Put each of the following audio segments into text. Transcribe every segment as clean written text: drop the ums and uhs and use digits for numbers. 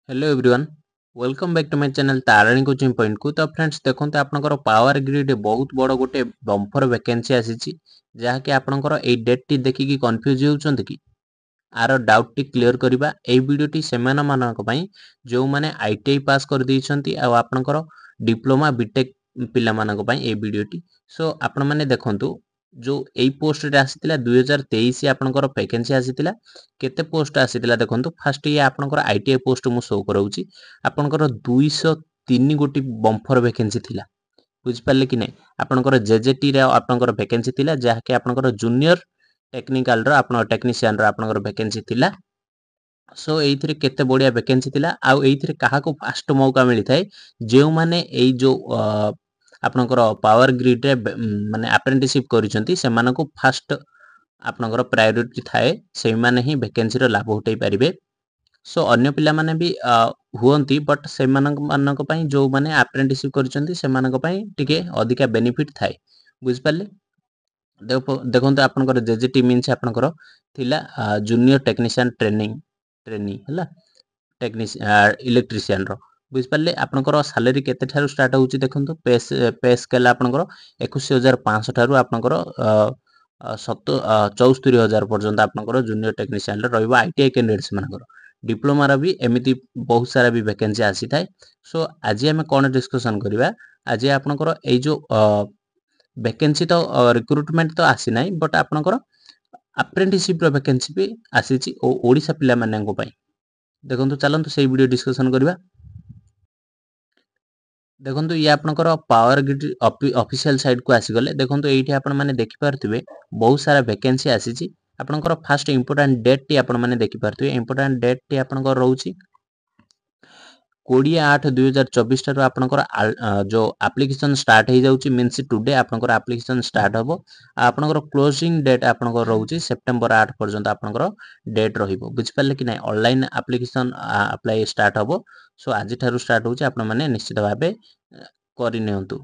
Hello everyone welcome back to my channel Tarani coaching point को। तो friends देखते आपनकर पावर ग्रिड बहुत बड़ गोटे बम्फर वैकेंसी आसी जहाँकि आपनकर ए डेट टी देखिकी कंफ्यूज होउछंती कि आर डाउट टी क्लियर करबा ए वीडियोटी सेमान मानक पई जो माने आईटीआई पास कर दैछंती आ आपनकर डिप्लोमा बीटेक पिला मानक पई ए वीडियोटी। सो आपण माने देखंतु जो एई पोस्ट रे आसीतिला 2023 आपनकर वैकेंसी आसीतिला केते पोस्ट आसीतिला देखंतु। फर्स्ट ये आपनकर आईटीआई पोस्ट मु शो कराउची आपनकर 203 गोटी बम्फर वैकेंसी थिला बुझ पाले कि नै। आपनकर जेजेटी रे आपनकर वैकेंसी थिला जहाँकि आपनकर जूनियर टेक्निकल रो आपन टेक्नीशियन रो आपनकर वैकेंसी थिला। सो एइथिरे केते बढ़िया वैकेंसी थिला आउ एइथिरे काहा को फास्ट मौका मिली थाए जेउ माने एई जो आपनकर पावर ग्रिड रे माने अप्रेंटिसशिप करिसंती से मानको फास्ट आपनकर प्रायोरिटी थाए से माने ही वैकेंसी रो लाभ उठाई परिबे। सो अन्य पिला माने भी हुअंती बट से मानक पई जो माने अप्रेंटिसशिप करिसंती से मानक पई टिके अधिका बेनिफिट थाए बुझ पाले। देखंतु आपनकर जेजेटी मीन्स आपनकर थिला जूनियर टेक्नीशियन ट्रेनी हला इलेक्ट्रीशियन रो बुझ पाले। आपनकर सैलरी केते थारु स्टार्ट होउची देखंतु पे स्केल आपनकर 21500 थारु आपनकर 74000 पर्यंत आपनकर जूनियर टेक्नीशियन रे रहइबा आईटीआई कैंडिडेट्स मानकर। डिप्लोमा रा भी एमिति बहुत सारा भी वैकेंसी आसी थाए। सो आज हम कोन डिस्कशन करबा आज आपनकर ए जो वैकेंसी तो रिक्रुटमेंट तो आसी नाही बट आपनकर अप्रेंटिसशिप रो वैकेंसी भी आसीची ओ ओडिसा पिला मानन को पई देखंतु चलंतु सेही वीडियो डिस्कशन करबा। देखंतु ये आपनकर पावर ग्रिड ऑफिशियल साइट को आसी गले देखंतु एठी आपन माने देखि पारथिबे बहुत सारा वैकेंसी आसीची। आपनकर फर्स्ट इंपोर्टेंट डेट टी आपन माने देखि पारथिबे इंपोर्टेंट डेट टी आपनकर रहउची 20/8/2024 ठारु आपनकर जो एप्लीकेशन स्टार्ट हे जाउची मींस टुडे आपनकर एप्लीकेशन स्टार्ट हबो। आपनकर क्लोजिंग डेट आपनकर रहउची सेप्टेम्बर 8 पर्यंत आपनकर डेट रहिबो बुझ पाले कि नै। ऑनलाइन एप्लीकेशन अप्लाई स्टार्ट हबो। सो आज ठारु स्टार्ट होउची आपन माने निश्चित भाबे करि नियंतु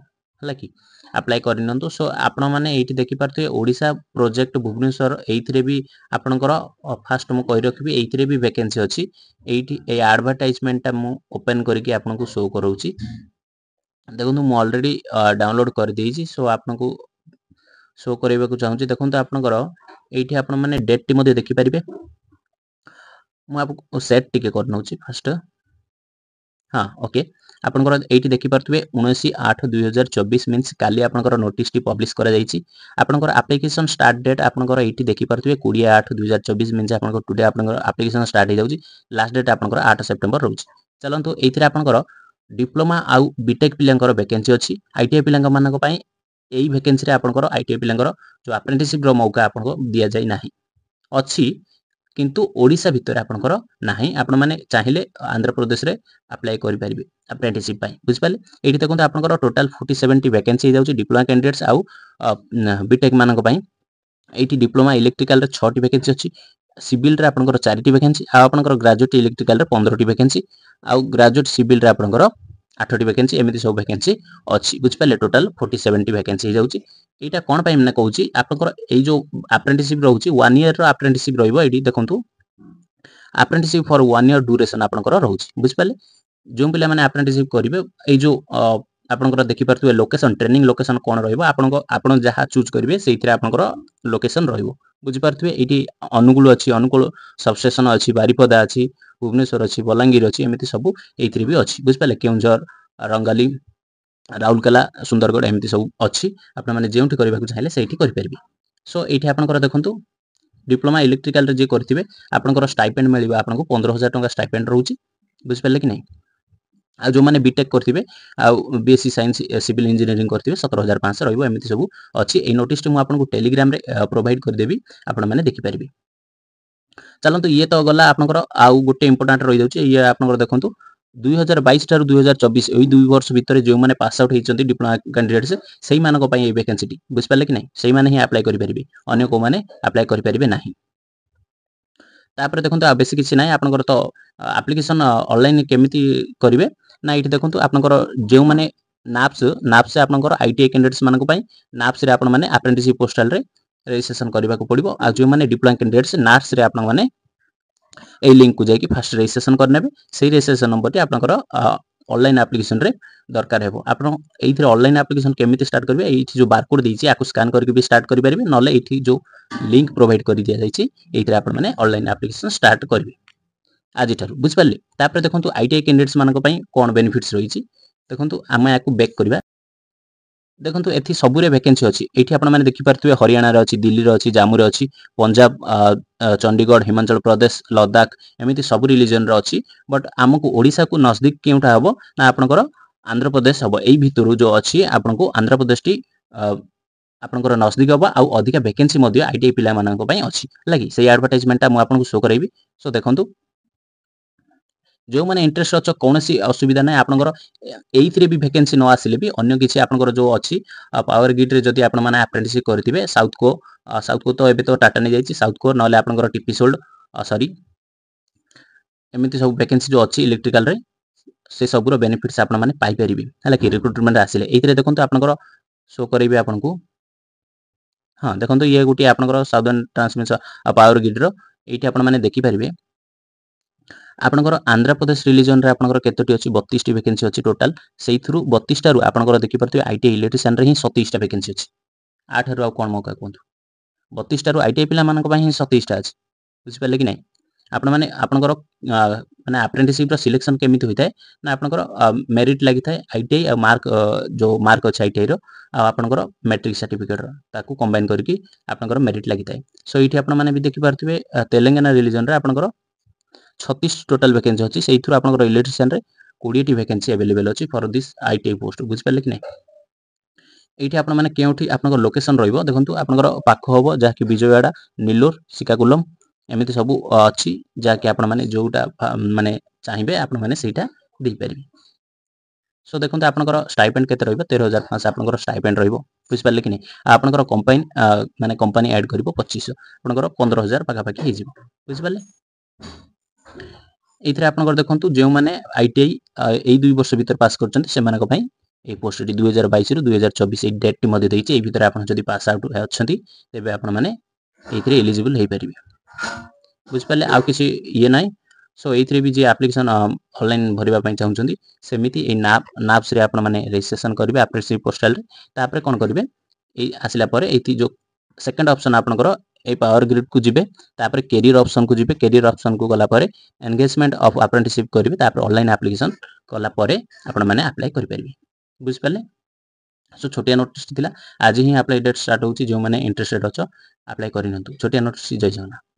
हला कि अप्लाई करि नियंतु। सो आपन माने एठी देखि पारथिबे ओडिसा प्रोजेक्ट भुवनेश्वर एइथिरे भी आपनकर फास्ट मु कहि रखबी एइथिरे भी वैकेंसी अछि। एइठी ए एडवर्टाइजमेंट ता मु ओपन करके आपनको शो करूची देखंतु मु ऑलरेडी डाउनलोड कर देइची। सो आपनको शो करबा को चाहूची देखंतु आपनकर एइठी आपन माने डेट टी मध्ये देखि परिबे। मु आपको सेट टिके कर नउची फर्स्ट हां ओके। आपनकर एइठी देखि पारथबे 19/8/2024 मींस काली आपनकर नोटिस टी पब्लिश करा जाईची। आपनकर एप्लीकेशन स्टार्ट डेट आपनकर एइठी देखि पारथबे 20/8/2024 मींस आपनकर टुडे आपनकर एप्लीकेशन स्टार्ट हे जाउची। लास्ट डेट आपनकर 8 सेप्टेम्बर रहउची। चलंतु एइथिरे आपनकर डिप्लोमा आउ बीटेक पिलांकर वैकेंसी अछि। आईटीआई पिलांक मानक पई एई वैकेंसी रे आपनकर आईटीआई पिलांकर जो अप्रेंटिसशिप रो मौका आपनको दिया जाई नाही अछि किंतु ओडिसा भितर आपनकर नाही। आपण माने चाहिले आंध्र प्रदेश रे अप्लाई करि परिबे अप्रेंटिसशिप पई बुझ पाले। एठी देखंतु आपनकर टोटल 47 टी वैकेंसी हे जाउची डिप्लोमा कैंडिडेट्स आउ बीटेक मानक पई। एठी डिप्लोमा इलेक्ट्रिकल रे 6 टी वैकेंसी अछि। सिविल रे आपनकर 4 टी वैकेंसी आ आपनकर ग्रेजुएट इलेक्ट्रिकल रे 15 टी वैकेंसी आउ ग्रेजुएट सिविल रे आपनकर 8 टी वैकेंसी एमिति सब वैकेंसी अछि बुझ पाले। टोटल 47 टी वैकेंसी हे जाउची। एटा कोन पई मने कहूची आपनकर एई जो अप्रेंटिसशिप रहउची 1 ईयर रो अप्रेंटिसशिप रहइबो। एठी देखंतु अप्रेंटिसशिप फॉर 1 ईयर ड्यूरेशन आपनकर रहउची बुझ पाले। जो पिला माने अप्रेंटिसशिप करिवे एई जो आपनकर देखि पारथुवे लोकेशन ट्रेनिंग लोकेशन कोन रहइबो आपन जहा चूज करिवे सेइथिरे आपनकर लोकेशन रहइबो बुझि पारथुवे। एठी अनुगुल अछि अनुगुल सबस्टेशन अछि बारिपदा अछि भुवनेश्वर अछि बलांगीर अछि एमिति सब एइथिरे भी अछि बुझ पाले। केउंझर रंगाली राउरकेला सुंदरगढ़ एमिति सब अछि आपन माने जेउठी करबा को चाहिले सेइठी करि परिबे। सो एठी आपनकर देखंतु डिप्लोमा इलेक्ट्रिकल रे जे करथिबे आपनकर स्टाइपेंड मिलिबा आपनको 15000 टका स्टाइपेंड रहउची बुझ पाले कि नै। आ जो माने बीटेक करथिबे आ बीएससी साइंस सिविल इंजीनियरिंग करथिबे 17500 रहइबो एमिति सब अछि। ए नोटिस टी मु आपनको टेलीग्राम रे प्रोवाइड कर देबी आपन माने देखि परिबे। चलंतु ये तो गला आपनकर आउ गोटे इंपोर्टेंट रहि जाउची ये आपनकर देखंतु 2022 ठारु 2024 एई 2 वर्ष भितरे जो माने पास आउट हेचंती डिप्लोमा कैंडिडेट्स सेही मानको पई ए वैकेंसी टी बुझ पाले कि नै। सेही माने ही अप्लाई करि परिबे अन्य को माने अप्लाई करि परिबे नाही। तापर देखंतु आ बेसी किछि नै आपनकर तो एप्लीकेशन ऑनलाइन केमिति करिवे ना एठी देखंतु आपनकर जेउ माने नाप्स आपनकर आईटीआई कैंडिडेट्स मानको पई नाप्स रे आपन माने अप्रेंटिसशिप पोस्टल रे रजिस्ट्रेशन करबा को पड़िबो। आ जो माने डिप्लोमा कैंडिडेट्स नार्स रे आपन माने এই লিंक को जाकि फास्ट रेजिस्ट्रेशन करने से रेजिस्ट्रेशन नंबर टी आपनकर ऑनलाइन एप्लिकेशन रे दरकार हेबो आपण एइथरे ऑनलाइन एप्लिकेशन केमिति स्टार्ट करबे एइथि जो बारकोड देछि आकु स्कैन करके भी स्टार्ट करि परिबे नले एइथि जो लिंक प्रोवाइड करि दिया जाइछि एइथरे आपण माने ऑनलाइन एप्लिकेशन स्टार्ट करबे आज ठारू बुझ पारले तापर देखंतु आईटीआई कैंडिडेट्स मानक पई कोन बेनिफिट्स रहिछि देखंतु आमे याकु बैक करबा देखंतु एथि सबुरे वैकेंसी अछि एठी आपण माने देखि पारथुबे हरियाणा रे अछि दिल्ली रे अछि जाम्मू रे अछि पंजाब चंडीगढ़ हिमाचल प्रदेश लद्दाख एमिति सब रिलीजन रे अछि बट हमकु ओडिसा को नजदीक केउटा हबो ना आपनकर आंध्र प्रदेश हबो एई भितरु जो अछि आपनको आंध्र प्रदेश टी आपनकर नजदीक हबो आ अधिका वैकेंसी मध्ये आईटीआई पिला मानक पई अछि लागि सेही एडवर्टाइजमेंट मु आपनको शो करैबी सो देखंतु जो माने इंटरेस्ट अछ कोनोसी असुविधा नै आपनकर एइथरे भी वैकेंसी न आसिले भी अन्य किछि आपनकर जो अछि पावर ग्रिड रे जदि आपण माने अप्रेंटिसशिप करथिबे साउथ को तो एबे तो टाटा नै जाइछि साउथ को नले आपनकर टीपी सोल्ड सॉरी एमिति सब वैकेंसी जो अछि इलेक्ट्रिकल रे से सबरो बेनिफिट्स आपण माने पाई परिबे हला कि रिक्रूटमेंट आसिले एइथरे देखंतु आपनकर शो करैबे आपनको हां देखंतु ये गुटी आपनकर साउदर्न ट्रांसमिशन पावर ग्रिड रो एइठी आपण माने देखि परिबे आपनकर आंध्र प्रदेश रिलीजन रे आपनकर केतोटी अछि 32 टी वैकेंसी अछि टोटल सेइथरु 32 टारु आपनकर देखि परथि आईटीआई इलेक्ट्रिशियन रे ही 27 टा वैकेंसी अछि 8 रु कोन मौका कोंतु 32 टारु आईटीआई पिला मानक पई ही 27 टा अछि बुझि पाले कि नै आपण माने आपनकर माने अप्रेंटिसशिप रो सिलेक्शन केमिति होइताय ना आपनकर मेरिट लागि थाय आईटीआई आ मार्क जो मार्क अछि आईटीआई रो आ आपनकर मैट्रिक सर्टिफिकेट रो ताकू कंबाइन करके आपनकर मेरिट लागि थाय सो इठी आपण माने भी देखि परथुबे तेलंगाना रिलीजन रे आपनकर 36 टोटल वैकेंसी अछि सेइथरु आपनकर इलेक्ट्रिशियन रे 20 टी वैकेंसी अवेलेबल अछि फॉर दिस आईटीआई पोस्ट बुझ पाले कि नै एठी आपण माने केउठी आपनकर लोकेशन रहइबो देखंतु आपनकर पाखो होबो जाकि विजयवाड़ा नीलोर सिकाकुलम एमिति सब अछि जाकि आपण माने जोटा माने चाहिबे आपण माने सेटा देई परिबे सो देखंतु आपनकर स्टाइपेंड केते रहइबो 13500 आपनकर स्टाइपेंड रहइबो बुझ पाले कि नै आपनकर कंपनी माने कंपनी ऐड करिवो 2500 आपनकर 15000 पाखा पाखी हे जिवो बुझ पाले एथरे आपनकर देखंतु जेउ माने आईटीआई एई 2 वर्ष भीतर पास करचंती से मानक पई ए पोस्ट 2022 रु 2024 ए डेट टी मध्ये देइछि ए भीतर आपन जदि पास आउट अछंती तेबे आपन माने एथरे एलिजिबल हे परिबे बुझ पाले आ किछि ये नै सो एथरे भी जे एप्लीकेशन ऑनलाइन भरिबा पई चाहुचंती सेमिति ए नाप्स रे आपन माने रजिस्ट्रेशन करबे अप्रेंटिसशिप पोस्टल रे तापर कोन करबे ए आसिला परे एथि जो सेकंड ऑप्शन आपनकर ए पावर ग्रिड को जिबे तापर कैरियर ऑप्शन को जिबे कैरियर ऑप्शन को गला परे एंगेजमेंट ऑफ अप्रेंटिसशिप करबे तापर ऑनलाइन एप्लीकेशन कला परे आपण माने अप्लाई करि परिबे बुझ पाले सो छोटिया नोटिस थिला आज ही अप्लाई डेट स्टार्ट होची जो माने इंटरेस्टेड अछ अप्लाई करिनंतु छोटिया नोटिस जय जगन्नाथ।